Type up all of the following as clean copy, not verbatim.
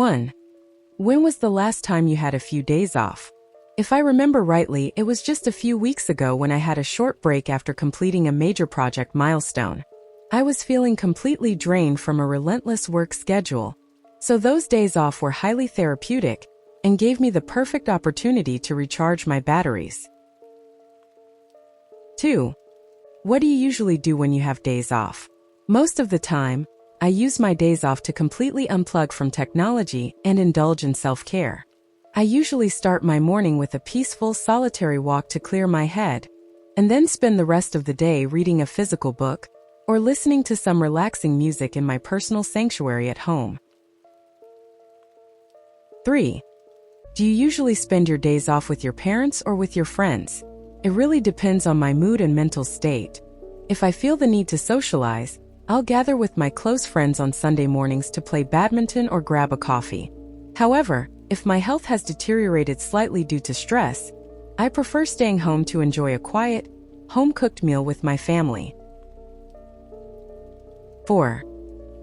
1. When was the last time you had a few days off? If I remember rightly, it was just a few weeks ago when I had a short break after completing a major project milestone. I was feeling completely drained from a relentless work schedule, so those days off were highly therapeutic and gave me the perfect opportunity to recharge my batteries. 2. What do you usually do when you have days off? Most of the time, I use my days off to completely unplug from technology and indulge in self-care. I usually start my morning with a peaceful, solitary walk to clear my head, and then spend the rest of the day reading a physical book or listening to some relaxing music in my personal sanctuary at home. 3. Do you usually spend your days off with your parents or with your friends? It really depends on my mood and mental state. If I feel the need to socialize, I'll gather with my close friends on Sunday mornings to play badminton or grab a coffee. However, if my health has deteriorated slightly due to stress, I prefer staying home to enjoy a quiet, home-cooked meal with my family. 4.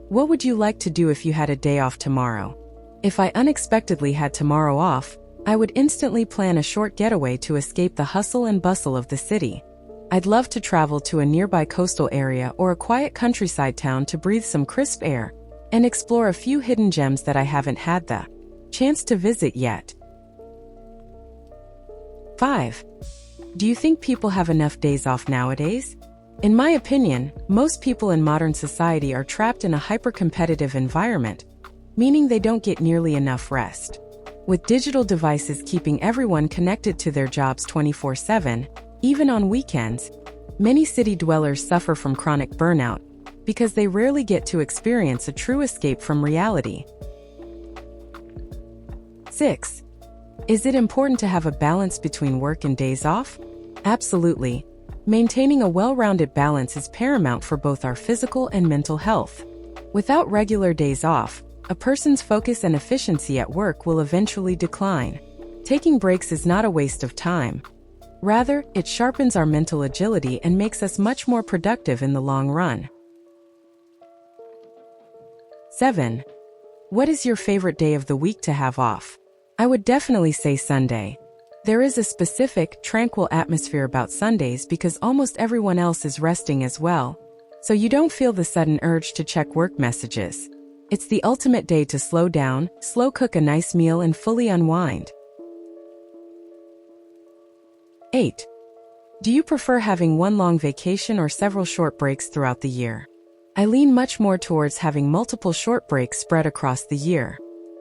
What would you like to do if you had a day off tomorrow? If I unexpectedly had tomorrow off, I would instantly plan a short getaway to escape the hustle and bustle of the city. I'd love to travel to a nearby coastal area or a quiet countryside town to breathe some crisp air and explore a few hidden gems that I haven't had the chance to visit yet. 5. Do you think people have enough days off nowadays? In my opinion, most people in modern society are trapped in a hyper-competitive environment, meaning they don't get nearly enough rest. With digital devices keeping everyone connected to their jobs 24/7, even on weekends, many city dwellers suffer from chronic burnout because they rarely get to experience a true escape from reality. 6. Is it important to have a balance between work and days off? Absolutely. Maintaining a well-rounded balance is paramount for both our physical and mental health. Without regular days off, a person's focus and efficiency at work will eventually decline. Taking breaks is not a waste of time. Rather, it sharpens our mental agility and makes us much more productive in the long run. 7. What is your favorite day of the week to have off? I would definitely say Sunday. There is a specific, tranquil atmosphere about Sundays because almost everyone else is resting as well, so you don't feel the sudden urge to check work messages. It's the ultimate day to slow down, slow cook a nice meal, and fully unwind. 8. Do you prefer having one long vacation or several short breaks throughout the year? I lean much more towards having multiple short breaks spread across the year.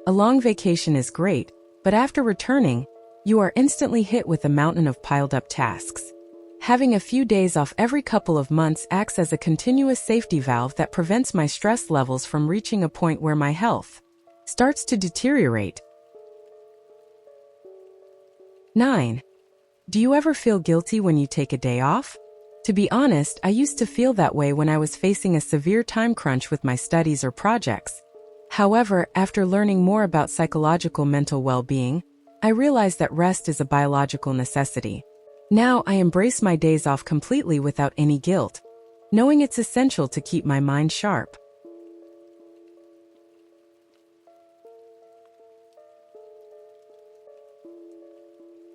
A long vacation is great, but after returning, you are instantly hit with a mountain of piled-up tasks. Having a few days off every couple of months acts as a continuous safety valve that prevents my stress levels from reaching a point where my health starts to deteriorate. 9. Do you ever feel guilty when you take a day off? To be honest, I used to feel that way when I was facing a severe time crunch with my studies or projects. However, after learning more about psychological mental well-being, I realized that rest is a biological necessity. Now I embrace my days off completely without any guilt, knowing it's essential to keep my mind sharp.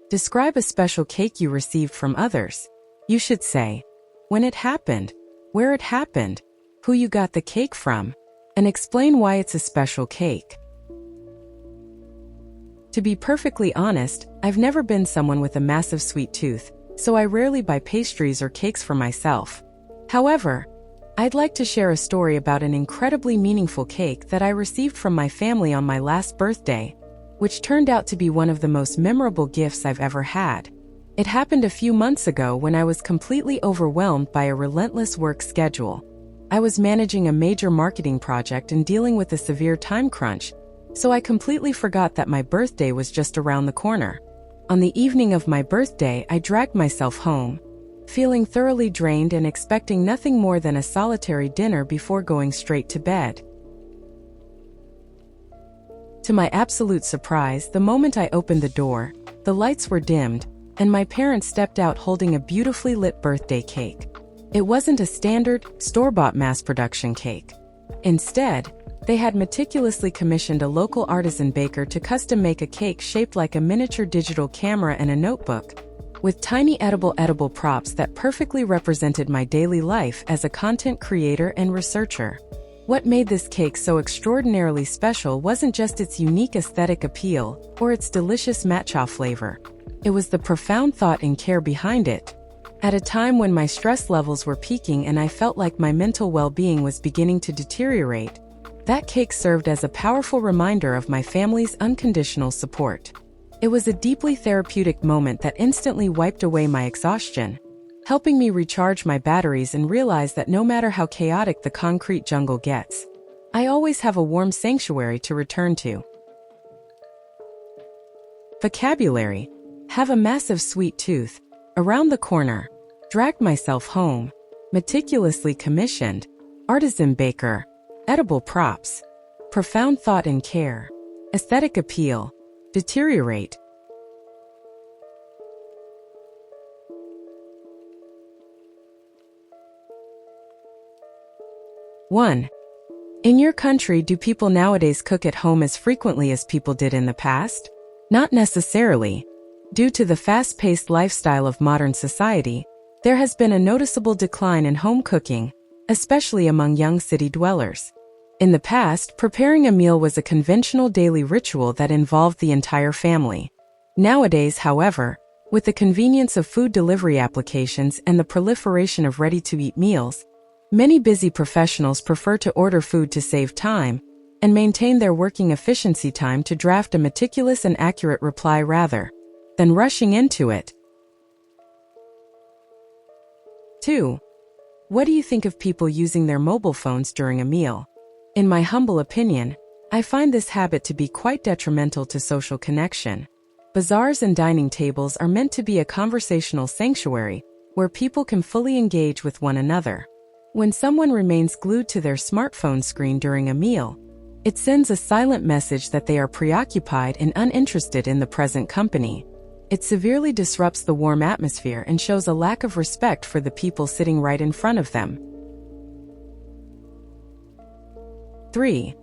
Describe a special cake you received from others. You should say when it happened, where it happened, who you got the cake from, and explain why it's a special cake. To be perfectly honest, I've never been someone with a massive sweet tooth, so I rarely buy pastries or cakes for myself. However, I'd like to share a story about an incredibly meaningful cake that I received from my family on my last birthday, which turned out to be one of the most memorable gifts I've ever had. It happened a few months ago when I was completely overwhelmed by a relentless work schedule. I was managing a major marketing project and dealing with a severe time crunch, so I completely forgot that my birthday was just around the corner. On the evening of my birthday, I dragged myself home, feeling thoroughly drained and expecting nothing more than a solitary dinner before going straight to bed. To my absolute surprise, the moment I opened the door, the lights were dimmed, and my parents stepped out holding a beautifully lit birthday cake. It wasn't a standard, store-bought mass-production cake. Instead, They had meticulously commissioned a local artisan baker to custom-make a cake shaped like a miniature digital camera and a notebook, with tiny edible props that perfectly represented my daily life as a content creator and researcher. What made this cake so extraordinarily special wasn't just its unique aesthetic appeal or its delicious matcha flavor. It was the profound thought and care behind it. At a time when my stress levels were peaking and I felt like my mental well-being was beginning to deteriorate, that cake served as a powerful reminder of my family's unconditional support. It was a deeply therapeutic moment that instantly wiped away my exhaustion, helping me recharge my batteries and realize that no matter how chaotic the concrete jungle gets, I always have a warm sanctuary to return to. Vocabulary: have a massive sweet tooth, around the corner, dragged myself home, meticulously commissioned, artisan baker, edible props, profound thought and care, aesthetic appeal, deteriorate. One. In your country, do people nowadays cook at home as frequently as people did in the past? Not necessarily. Due to the fast-paced lifestyle of modern society, there has been a noticeable decline in home cooking, especially among young city dwellers. In the past, preparing a meal was a conventional daily ritual that involved the entire family. Nowadays, however, with the convenience of food delivery applications and the proliferation of ready-to-eat meals, many busy professionals prefer to order food to save time and maintain their working efficiency time to draft a meticulous and accurate reply rather than rushing into it. 2. What do you think of people using their mobile phones during a meal? In my humble opinion, I find this habit to be quite detrimental to social connection. Bazaars and dining tables are meant to be a conversational sanctuary where people can fully engage with one another. When someone remains glued to their smartphone screen during a meal, it sends a silent message that they are preoccupied and uninterested in the present company. It severely disrupts the warm atmosphere and shows a lack of respect for the people sitting right in front of them. 3.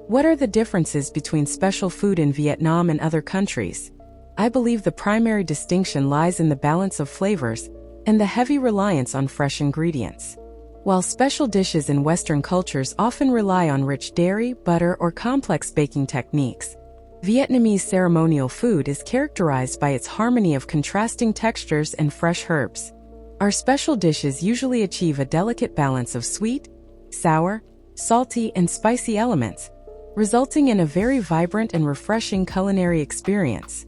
What are the differences between special food in Vietnam and other countries? I believe the primary distinction lies in the balance of flavors and the heavy reliance on fresh ingredients. While special dishes in Western cultures often rely on rich dairy, butter, or complex baking techniques, Vietnamese ceremonial food is characterized by its harmony of contrasting textures and fresh herbs. Our special dishes usually achieve a delicate balance of sweet, sour, salty, and spicy elements, resulting in a very vibrant and refreshing culinary experience.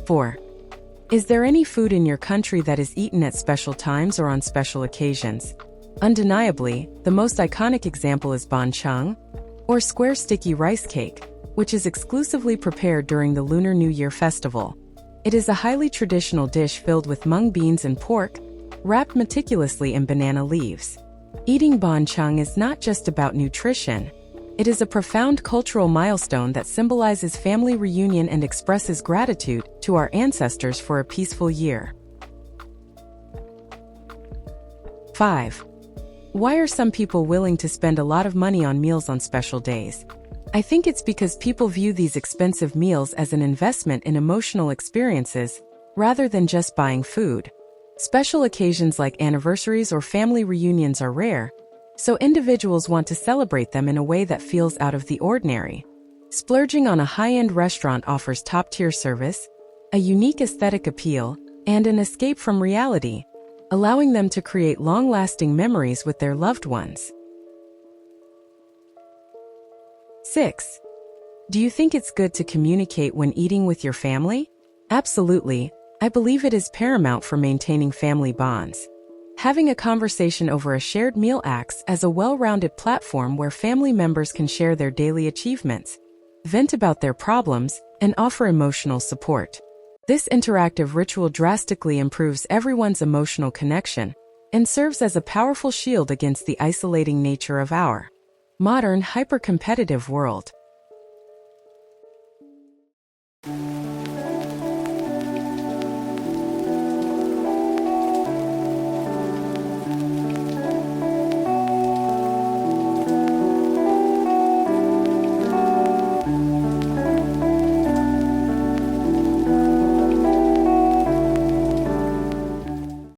4. Is there any food in your country that is eaten at special times or on special occasions? Undeniably, the most iconic example is bánh tráng, or square sticky rice cake, which is exclusively prepared during the Lunar New Year festival. It is a highly traditional dish filled with mung beans and pork, wrapped meticulously in banana leaves. Eating bánh tráng is not just about nutrition. It is a profound cultural milestone that symbolizes family reunion and expresses gratitude to our ancestors for a peaceful year. 5. Why are some people willing to spend a lot of money on meals on special days? I think it's because people view these expensive meals as an investment in emotional experiences rather than just buying food. Special occasions like anniversaries or family reunions are rare, so individuals want to celebrate them in a way that feels out of the ordinary. Splurging on a high-end restaurant offers top-tier service, a unique aesthetic appeal, and an escape from reality, allowing them to create long-lasting memories with their loved ones. 6. Do you think it's good to communicate when eating with your family? Absolutely. I believe it is paramount for maintaining family bonds. Having a conversation over a shared meal acts as a well-rounded platform where family members can share their daily achievements, vent about their problems, and offer emotional support. This interactive ritual drastically improves everyone's emotional connection and serves as a powerful shield against the isolating nature of our modern, hyper-competitive world.